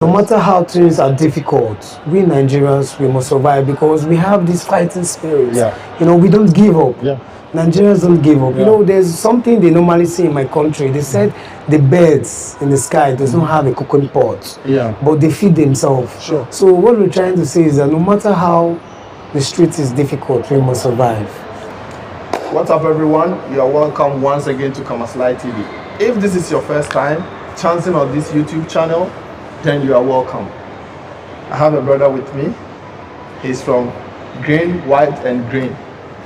No matter how things are difficult, we Nigerians, we must survive because we have this fighting spirit. Yeah. You know, we don't give up. Yeah. Nigerians don't give up. Yeah. You know, there's something they normally see in my country. They said the birds in the sky does not have a cooking pot, Yeah. but they feed themselves. Sure. So what we're trying to say is that no matter how the street is difficult, we must survive. What's up, everyone? You are welcome once again to Kamaslai TV. If this is your first time chancing on this YouTube channel, then you are welcome. I have a brother with me. He's from green, white, and green.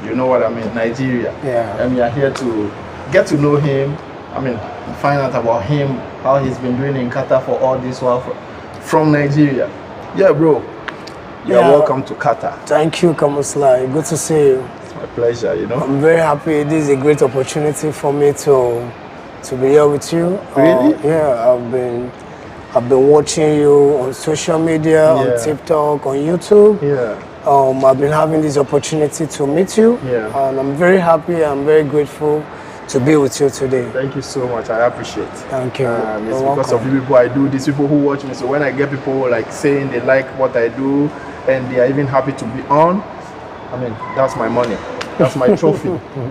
You know what I mean, Nigeria. Yeah. And we are here to get to know him. I mean, find out about him, how he's been doing in Qatar for all this while from Nigeria. Yeah, bro. You are welcome to Qatar. Thank you, Kamaslai. Good to see you. It's my pleasure, you know. I'm very happy. This is a great opportunity for me to be here with you. Really? Yeah, I've been watching you on social media, on TikTok, on YouTube. Yeah. I've been having this opportunity to meet you. Yeah. And I'm very happy. I'm very grateful to be with you today. Thank you so much. I appreciate it. Thank you. It's You're because welcome. of you people I do this, people who watch me. So when I get people like saying they like what I do and they are even happy to be on, I mean, that's my money. That's my trophy.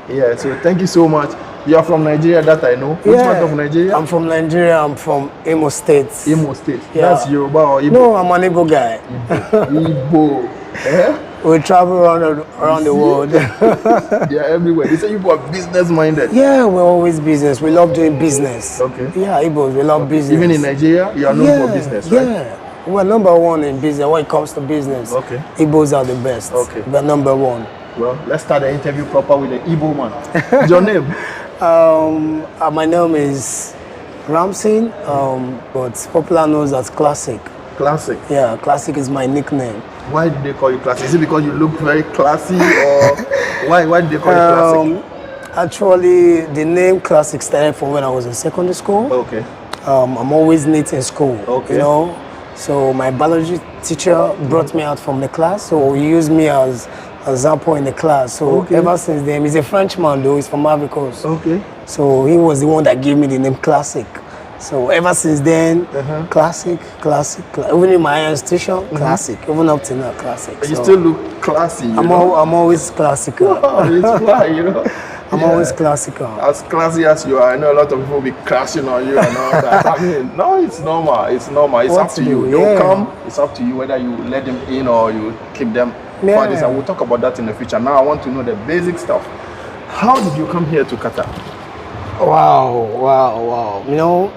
Yeah, so thank you so much. You are from Nigeria, that I know. Which part of Nigeria? I'm from Nigeria. I'm from Imo State. Imo State. Yeah. That's Yoruba or Igbo? No, I'm an Igbo guy. Igbo. Eh? We travel around the world. They are everywhere. They say you people are business minded. Yeah, we're always business. We love doing business. Okay. Yeah, Igbos, we love business. Even in Nigeria, you are known for business, right? Yeah. We're number one in business when it comes to business. Okay. Igbos are the best. Okay. We're number one. Well, let's start the interview proper with the Igbo man. Your name? My name is Ramsey, but popular known as Classic. Classic. Yeah, Classic is my nickname. Why did they call you classy? Is it because you look very classy, or why did they call you classic? Actually, the name Classic started from when I was in secondary school. Okay. I'm always neat in school. Okay. You know, so my biology teacher brought me out from the class, so he used me as an example in the class. So ever since then, he's a Frenchman though. He's from Ivory Coast. Okay. So he was the one that gave me the name Classic. So ever since then, classic. Even in my institution, Classic. Even up to now, Classic. You So still look classy. I'm always classical. It's fly, you know. I'm always classical. As classy as you are, I know a lot of people will be crashing on you and all that. I mean, no, it's normal. It's normal. It's What up to to you. do? They'll Yeah. come. It's up to you whether you let them in or you keep them for this. And we'll talk about that in the future. Now I want to know the basic stuff. How did you come here to Qatar? Wow. You know,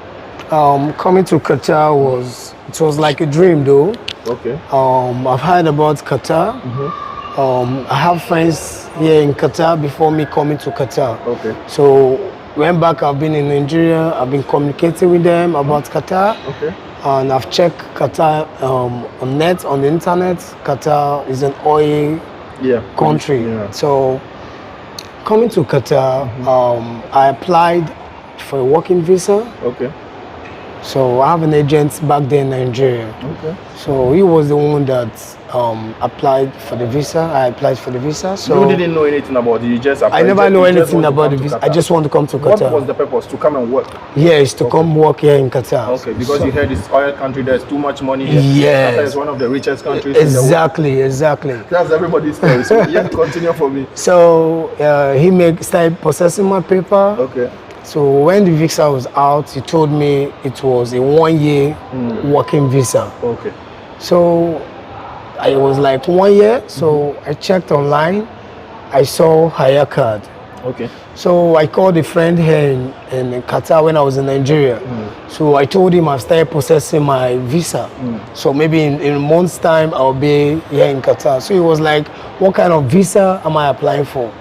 coming to Qatar was like a dream though. Okay. I've heard about Qatar. I have friends here in Qatar before me coming to Qatar. Okay. So when back I've been in Nigeria, I've been communicating with them about Qatar. Okay. And I've checked Qatar on the internet. Qatar is an oil country. Yeah. So coming to Qatar, I applied for a working visa. Okay. So I have an agent back there in Nigeria. Okay. So he was the one that applied for the visa. I applied for the visa. So you didn't know anything about it. You just applied. I never know You just anything want to about come the to visa. Qatar. I just want to come to Qatar. What was the purpose? To come and work? Yes, to come work here in Qatar. Okay, because you heard this oil country, there's too much money here. Yes. Qatar is one of the richest countries in the world. Exactly. That's everybody's story. So yeah, continue for me. So he started processing my paper. Okay. So when the visa was out, he told me it was a 1 year working visa. Okay. So I was like 1 year. So I checked online. I saw Hayya card. Okay. So I called a friend here in Qatar when I was in Nigeria. So I told him I've started processing my visa. So maybe in a month's time I'll be here in Qatar. So he was like, what kind of visa am I applying for?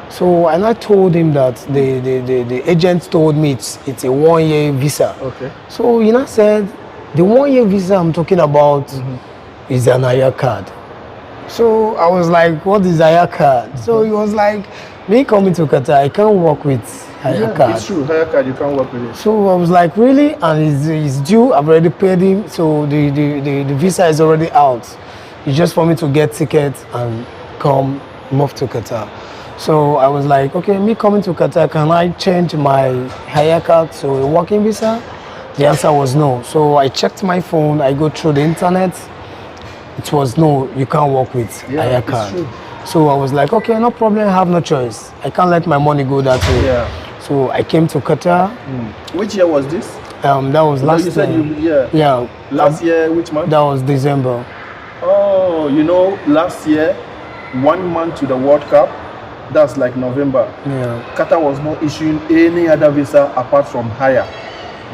So and I told him that the agent told me it's a 1 year visa. Okay. So he now said the 1 year visa I'm talking about is an Hayya card. So I was like, what is Hayya card? So he was like, me coming to Qatar, I can't work with Hayya card. It's true. Hayya card, you can't work with it. So I was like, really? And it's due. I've already paid him. So the visa is already out. It's just for me to get tickets and move to Qatar. So I was like, okay, me coming to Qatar, can I change my Hayya card to a working visa? The answer was no. So I checked my phone, I go through the internet. It was no, you can't work with Hayya card. So I was like, okay, no problem, I have no choice. I can't let my money go that way. Yeah. So I came to Qatar. Which year was this? That was last You said year. Yeah. Last year, which month? That was December. Oh, you know, last year, 1 month to the World Cup, that's like November. Yeah. Qatar was not issuing any other visa apart from Hayya,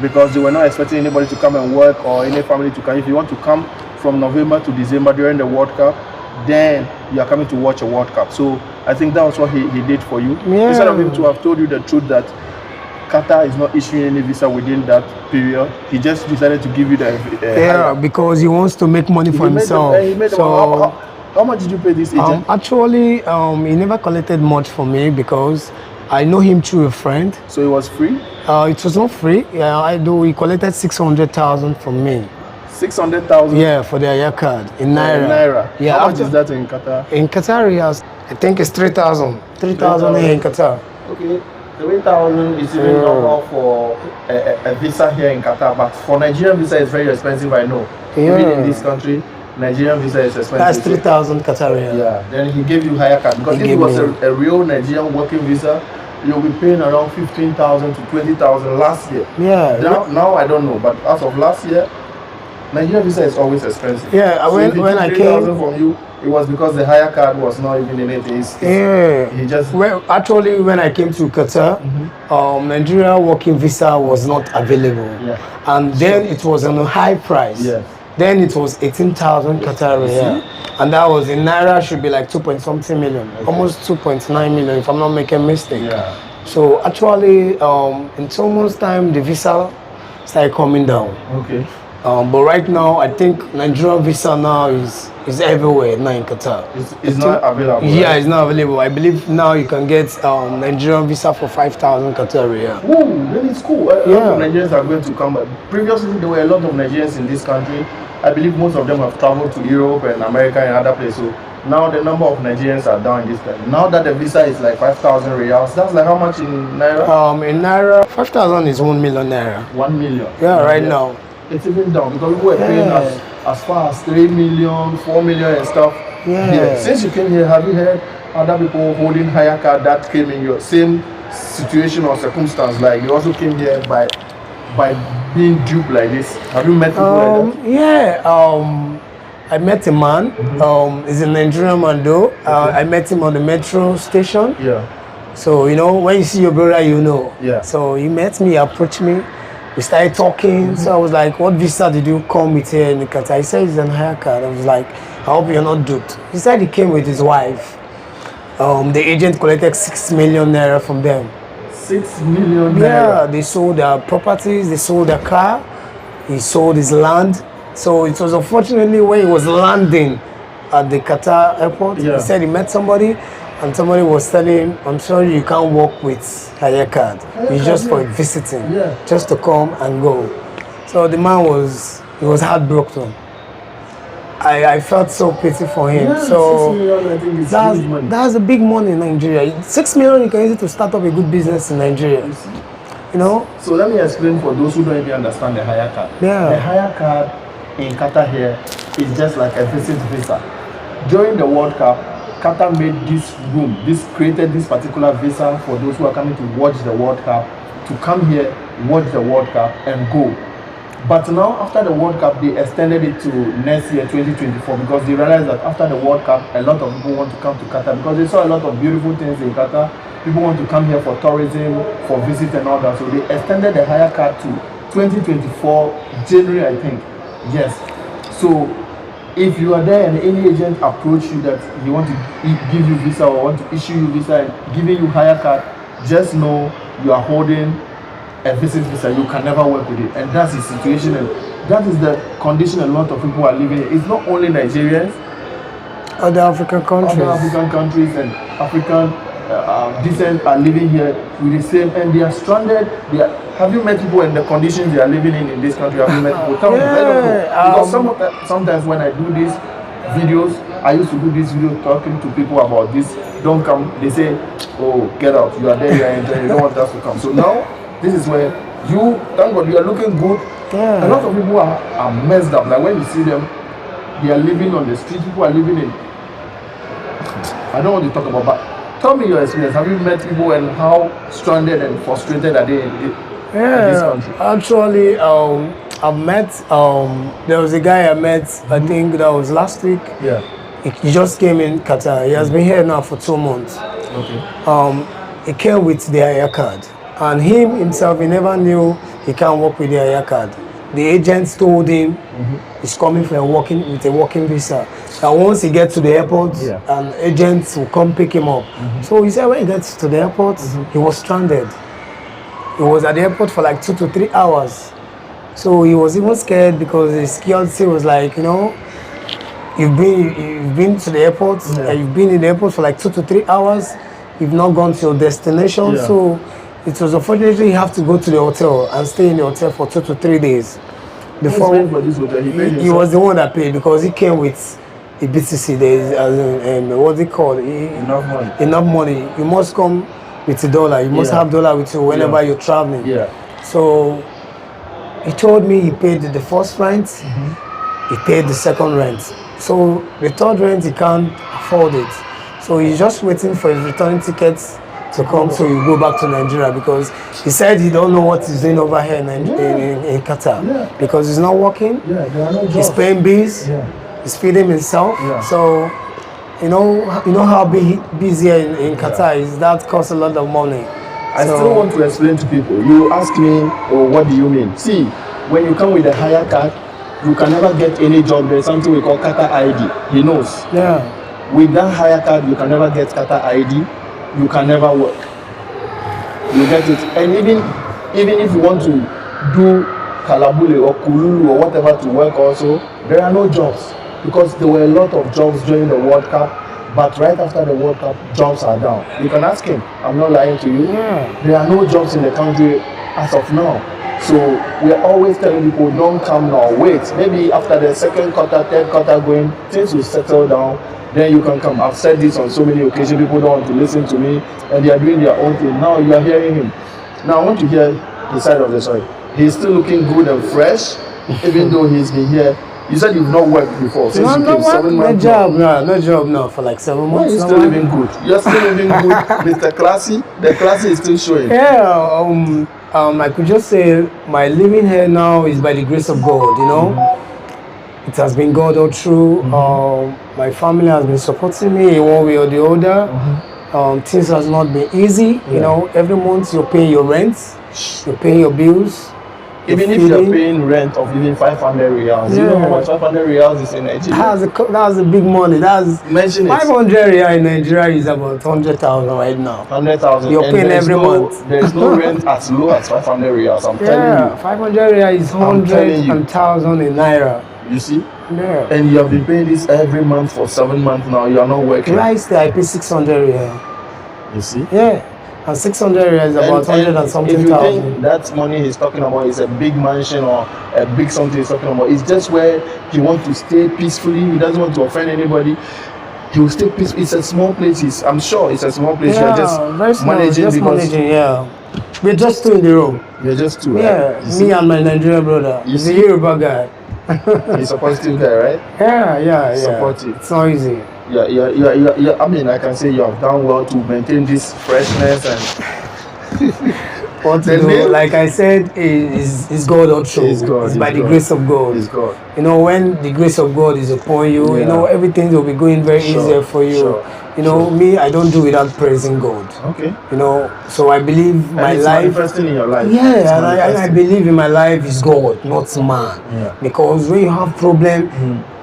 because they were not expecting anybody to come and work or any family to come. If you want to come from November to December during the World Cup, then you are coming to watch a World Cup. So I think that was what he did for you. Yeah. Instead of him to have told you the truth that Qatar is not issuing any visa within that period, he just decided to give you the yeah, because he wants to make money for himself. How much did you pay this agent? Actually, he never collected much for me because I know him through a friend. So it was free? It was not free. Yeah, he collected 600,000 from me. 600,000? Yeah, for the Hayya card in Naira. Naira. Yeah. How much is that in Qatar? In Qatar, yes, I think it's 3,000. 3,000 here in Qatar. Okay. 3,000 is even normal for a visa here in Qatar, but for Nigerian visa it's very expensive, I know. Yeah. Even in this country, Nigerian visa is expensive. That's 3,000 Qatari. Yeah. Then he gave you Hayya card because if it was a real Nigerian working visa, you'll be paying around 15,000 to 20,000 last year. Yeah. Now I don't know, but as of last year, Nigerian visa is always expensive. Yeah. So when I came, 3,000 from you, it was because the Hayya card was not even in it. He just. Well, actually, when I came to Qatar, Nigeria working visa was not available. Yeah. And then it was on a high price. Yeah. Then it was 18,000 Qatari. Yeah. And that was in Naira, should be like 2.something million, almost 2.9 million, if I'm not making a mistake. Yeah. So actually, in 2 months' time, the visa started coming down. Okay. But right now, I think Nigerian visa now is everywhere now in Qatar. It's not available. Yeah, right? it's not available. I believe now you can get Nigerian visa for 5,000 Qatari. Yeah. Ooh, then it's cool. A lot of Nigerians are going to come. Previously, there were a lot of Nigerians in this country. I believe most of them have traveled to Europe and America and other places. So now the number of Nigerians are down in this country. Now that the visa is like 5,000 riyals, that's like how much in Naira? In Naira, 5,000 is 1 million Naira. 1 million. Yeah, right now. It's even down because people were paying as far as 3 million, 4 million and stuff. Yeah. Since you came here, have you heard other people holding Hayya card that came in your same situation or circumstance? Like you also came here by being duped like this. Have you met people like that? Yeah. I met a man. He's a Nigerian man though. I met him on the metro station. Yeah. So you know, when you see your brother, you know. Yeah. So he met me, approached me. We started talking. So I was like, what visa did you come with here in Qatar? He said it's an Hayya card. I was like, I hope you're not duped. He said he came with his wife. The agent collected 6 million Naira from them. 6 million Naira? Yeah, they sold their properties, they sold their car, he sold his land. So it was unfortunately when he was landing at the Qatar airport, he said he met somebody and somebody was telling him, I'm sorry you can't work with Hayya card. It's just for visiting, just to come and go. So the man was heartbroken. I felt so pity for him. Yeah, so 6 million, I think it's huge money. That's a big money in Nigeria. 6 million you can use it to start up a good business in Nigeria. You know? So let me explain for those who don't even understand the Hayya card. Yeah. The Hayya card in Qatar here is just like a visit visa. During the World Cup, Qatar made created this particular visa for those who are coming to watch the World Cup, to come here, watch the World Cup and go. But now after the World Cup, they extended it to next year, 2024, because they realized that after the World Cup, a lot of people want to come to Qatar because they saw a lot of beautiful things in Qatar. People want to come here for tourism, for visit and all that. So they extended the Hayya card to 2024, January, I think. Yes. So if you are there and any agent approach you that he want to give you visa or want to issue you visa and giving you Hayya card, just know you are holding a visit visa. You can never work with it, and that's the situation, and that is the condition a lot of people are living in. It's not only Nigerians, other African countries and African descent are living here with the same, and they are stranded. Have you met people in the conditions they are living in this country? Have you met people? Tell me, I don't know. Because sometimes when I do these videos, I used to do this video talking to people about this. Don't come. They say, oh, get out. You are there, you are enjoying. You don't want us to come. So now, this is where you, thank God, you are looking good. A lot of people are messed up. Like when you see them, they are living on the street. People are living in. I don't want to talk about, but tell me your experience. Have you met people and how stranded and frustrated are they in this country? Actually, I've met. There was a guy I met. I think that was last week. Yeah. He just came in Qatar. He has been here now for 2 months. Okay. He came with the Hayya card, and him himself, he never knew he can't work with the Hayya card. The agents told him he's coming for with a working visa. And once he gets to the airport, an agent will come pick him up. So he said when he gets to the airport, he was stranded. He was at the airport for like 2 to 3 hours. So he was even scared because the security was like, you know, you've been to the airport, you've been in the airport for like 2 to 3 hours, you've not gone to your destination. So it was unfortunately you have to go to the hotel and stay in the hotel for 2 to 3 days. Before for this hotel, he was the one that paid because he came with a BTC. What's it called? Enough money. Enough money. You must come with $1. You must have dollar with you whenever you're traveling. So he told me he paid the first rent, he paid the second rent. So the third rent he can't afford it. So he's just waiting for his returning tickets to come so you go back to Nigeria because he said he don't know what he's doing over here in Qatar because he's not working. There are no jobs. He's paying bills. He's feeding himself. So you know how busy in Qatar is. That costs a lot of money. I still want to explain to people. You ask me, oh, what do you mean? See, when you come with a Hayya card, you can never get any job. There's something we call Qatar ID. He knows. With that Hayya card, you can never get Qatar ID. You can never work. You get it. And even if you want to do Kalabule or Kululu or whatever to work also, there are no jobs. Because there were a lot of jobs during the World Cup, but right after the World Cup, jobs are down. You can ask him. I'm not lying to you. There are no jobs in the country as of now. So we're always telling people, don't come now. Wait. Maybe after the second quarter, third quarter going, things will settle down. Then you can come. I've said this on so many occasions. People don't want to listen to me, and they are doing their own thing. Now you are hearing him. Now I want to hear the side of the story. He's still looking good and fresh, even though he's been here. You said you've not worked before since you came 7 months. No job now for like 7 months. You're still living good. You're still living good, Mr. Classy. The Classy is still showing. I could just say my living here now is by the grace of God. You know, it has been God all through. My family has been supporting me in one way or the other. Things has not been easy. You know, every month you're paying your rent, you're paying your bills. Even if you're paying rent of even 500 riyals, you know how much 500 riyals is in Nigeria? That's a big money. Mention 500 riyal in Nigeria is about 100,000 right now. 100,000. You're paying every month. There is no rent as low as 500 riyals. I'm telling you. 500 riyal is 100,000 in naira. You see? And you have been paying this every month for 7 months now. You are not working. Last day I pay 600 riyal. You see? And 600 riyal is about 100 and something if you thousand. think that money he's talking about is a big mansion or a big something he's talking about, it's just where he wants to stay peacefully. He doesn't want to offend anybody. He will stay peaceful. It's a small place. I'm sure it's a small place. You're just managing We're just two in the room. You're just two, right? Me and my Nigerian brother. He's a Yoruba guy. He's a positive guy, right? Yeah. Supportive. It's not easy. Yeah. I mean, I can say you have done well to maintain this freshness and. What to do? Like I said, it's God all through. It's by the grace of God. It's God. You know, when the grace of God is upon you, you know everything will be going very easier for you. You know, me, I don't do without praising God. Okay. You know, so I believe my life. Manifesting in your life. Yeah, and I believe in my life is God, not man. Yeah. Because when you have problem,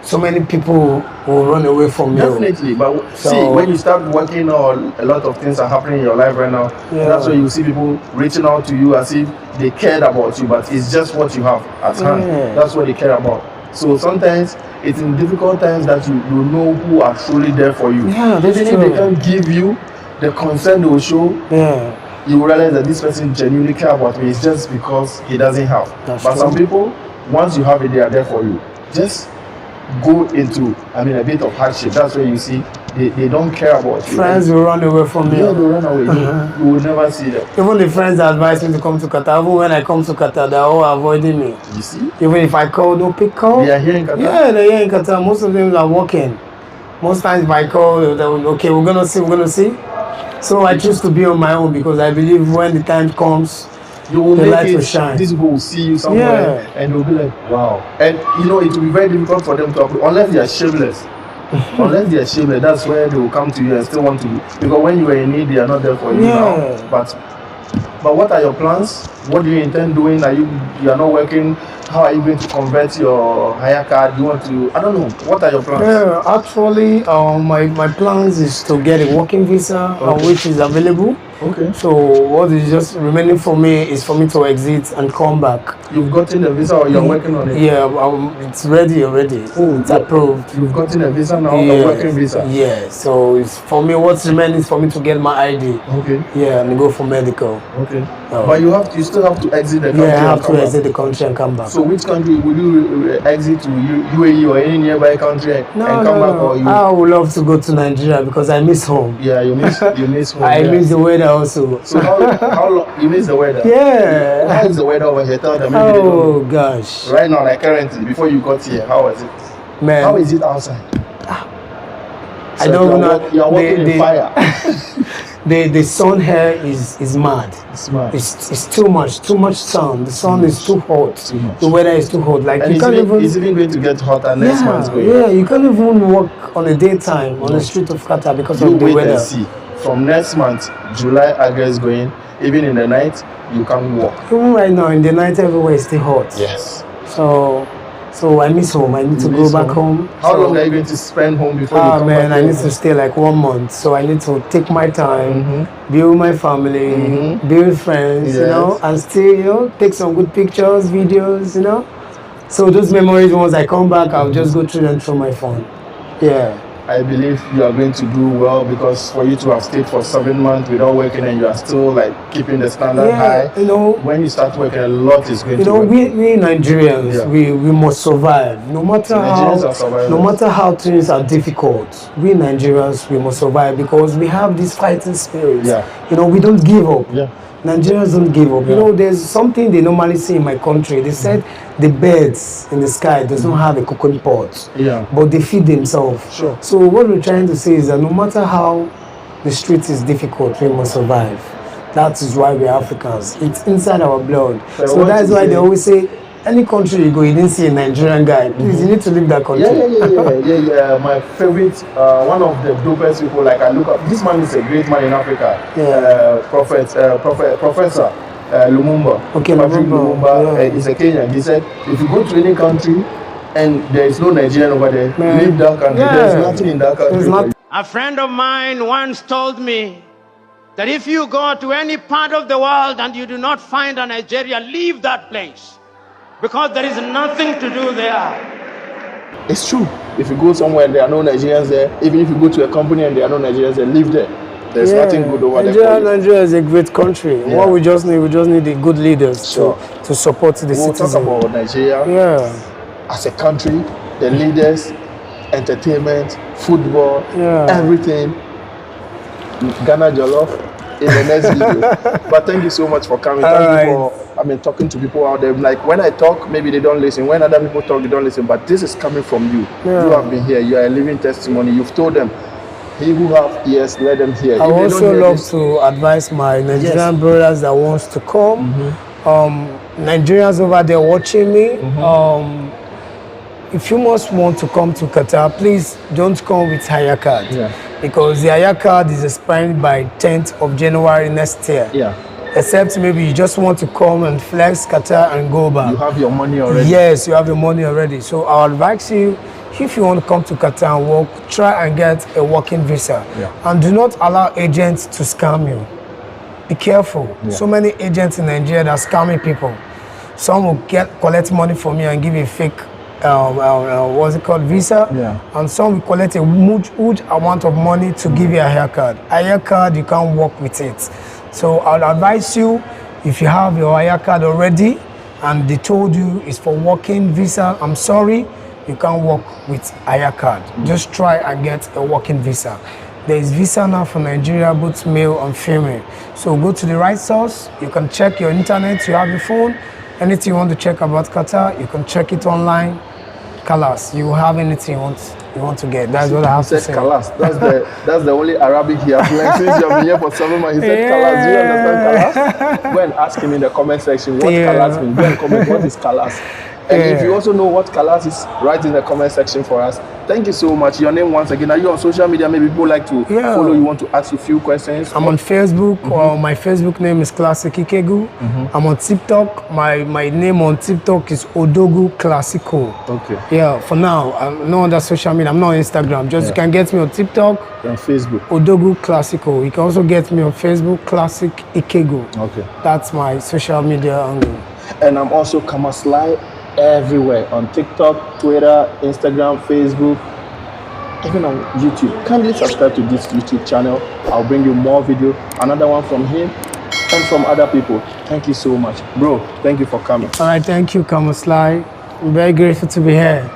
so many people will run away from you. Definitely, but see, when you start working on a lot of things are happening in your life right now, that's why you see people reaching out to you as if they cared about you, but it's just what you have at hand. That's what they care about. So sometimes it's in difficult times that you know who are truly there for you. Yeah, that's Even if they can't give you the concern they will show, you will realize that this person genuinely care about me. It's just because he doesn't have. But some people, once you have it, they are there for you. Just go into, a bit of hardship. That's where you see they don't care about you. Friends will run away from me. Yeah, they run away. You will never see them. Even the friends that advise me to come to Qatar, even when I come to Qatar, they're all avoiding me. You see? Even if I call, don't pick call. They are here in Qatar? Yeah, they're here in Qatar. Most of them are working. Most times if I call, they will, okay, we're gonna see. So I choose to be on my own because I believe when the time comes, you will the make light it, will shine. these people will see you somewhere and they'll be like, wow. And you know, it will be very difficult for them to approve unless they are shameless. Unless they are shameless, that's where they will come to you and still want to. Because when you are in need, they are not there for you now. But what are your plans? What do you intend doing? You are not working? How are you going to convert your Hayya card? You want to? I don't know. What are your plans? Yeah, actually, my plans is to get a working visa, which is available. Okay. So what is just remaining for me is for me to exit and come back. You've gotten a visa or you're working on it? Yeah, it's ready already. Oh, it's approved. You've gotten a visa now, a working visa? Yeah, so it's for me, what's remaining is for me to get my ID. Okay. Yeah, and go for medical. Okay. But you still have to exit the country. Yeah, I have to exit the country and come back. So which country will you exit to? UAE or any nearby country and come back? Or you? I would love to go to Nigeria because I miss home. Yeah, you miss home. I miss the weather also. So how long you miss the weather? Yeah. How is the weather over here? Tell them maybe oh gosh. Right now, like currently, before you got here, how was it? Man. How is it outside? I don't know. You're working in fire. The sun here is mad. It's mad. It's too much sun. The sun is too hot. The weather is too hot. Like and you can't even. It's even going to get hotter next month. Yeah, you can't even walk on the daytime on the street of Qatar because of the weather. And see. From next month, July, August going, even in the night, you can't walk. Even right now, in the night, everywhere is still hot. Yes. So I miss home. I need to go back home. How long are you going to spend home before you come back? Man, I need to stay like 1 month. So I need to take my time, be with my family, be with friends, you know, and still, take some good pictures, videos, you know. So those memories, once I come back, I'll just go through them through my phone. Yeah. I believe you are going to do well because for you to have stayed for 7 months without working and you are still like keeping the standard high. You know, when you start working, a lot is going to. You know, we Nigerians, we must survive. No matter how things are difficult, we Nigerians we must survive because we have this fighting spirit. Yeah. You know, we don't give up. Yeah. Nigerians don't give up. You know, there's something they normally see in my country. They said the birds in the sky does not have a cocoon pot, but they feed themselves. Sure. So what we're trying to say is that no matter how the street is difficult, we must survive. That is why we're Africans. It's inside our blood. So that's why they always say, any country you go, you didn't see a Nigerian guy. Please, you need to leave that country. Yeah. My favorite, one of the dopest people, like I look up. This man is a great man in Africa. Professor Lumumba. Okay, Patrick Lumumba is a Kenyan. He said, if you go to any country and there is no Nigerian over there, leave that country. There's nothing in that country. A friend of mine once told me that if you go to any part of the world and you do not find a Nigerian, leave that place. Because there is nothing to do there. It's true. If you go somewhere and there are no Nigerians there, even if you go to a company and there are no Nigerians there, live there. There's nothing good over there. Nigeria is a great country. What we just need the good leaders to support the citizens. We'll talk about Nigeria as a country, the leaders, entertainment, football, everything. Ghana Jollof in the next video. But thank you so much for coming. Thank you for talking to people out there. Like when I talk, maybe they don't listen. When other people talk, they don't listen. But this is coming from you. You have been here. You are a living testimony. You've told them, he who have ears, let them hear. I also love to advise my Nigerian brothers that wants to come. Nigerians over there watching me. If you must want to come to Qatar, please don't come with Hayya card. Because the Hayya card is expiring by 10th of January next year. Except maybe you just want to come and flex Qatar and go back. You have your money already. Yes, you have your money already. So I'll advise you, if you want to come to Qatar and work, try and get a working visa. And do not allow agents to scam you. Be careful. So many agents in Nigeria that are scamming people. Some will collect money from you and give you a fake what's it called, visa, and some will collect a huge amount of money to give you a haircut. A haircut, you can't work with it. So I'll advise you, if you have your haircut already and they told you it's for working visa, I'm sorry, you can't work with Hayya card. Just try and get a working visa. There is visa now for Nigeria, both male and female. So go to the right source. You can check your internet. You have your phone. Anything you want to check about Qatar, you can check it online. Kalas, you have anything you want to get. That's what I have to say. Kalas. That's the only Arabic he has learned since you have been here for 7 months. He said Kalas. Do you understand Kalas? Go and ask him in the comment section what Kalas means. Go and comment what is Kalas. And if you also know what Kalas is, write in the comment section for us. Thank you so much. Your name once again. Are you on social media? Maybe people like to follow you, want to ask you a few questions. I'm on Facebook. My Facebook name is Classic Ikegu. I'm on TikTok. My name on TikTok is Odogu Classico. Okay. Yeah, for now. I'm not on that social media. I'm not on Instagram. Just you can get me on TikTok. And Facebook. Odogu Classico. You can also get me on Facebook, Classic Ikegu. Okay. That's my social media angle. And I'm also Kamaslai everywhere on TikTok, Twitter, Instagram, Facebook, even on YouTube. Kindly subscribe to this YouTube channel. I'll bring you more video, another one from him and from other people. Thank you so much, bro. Thank you for coming. All right, thank you, Kamaslai. I'm very grateful to be here.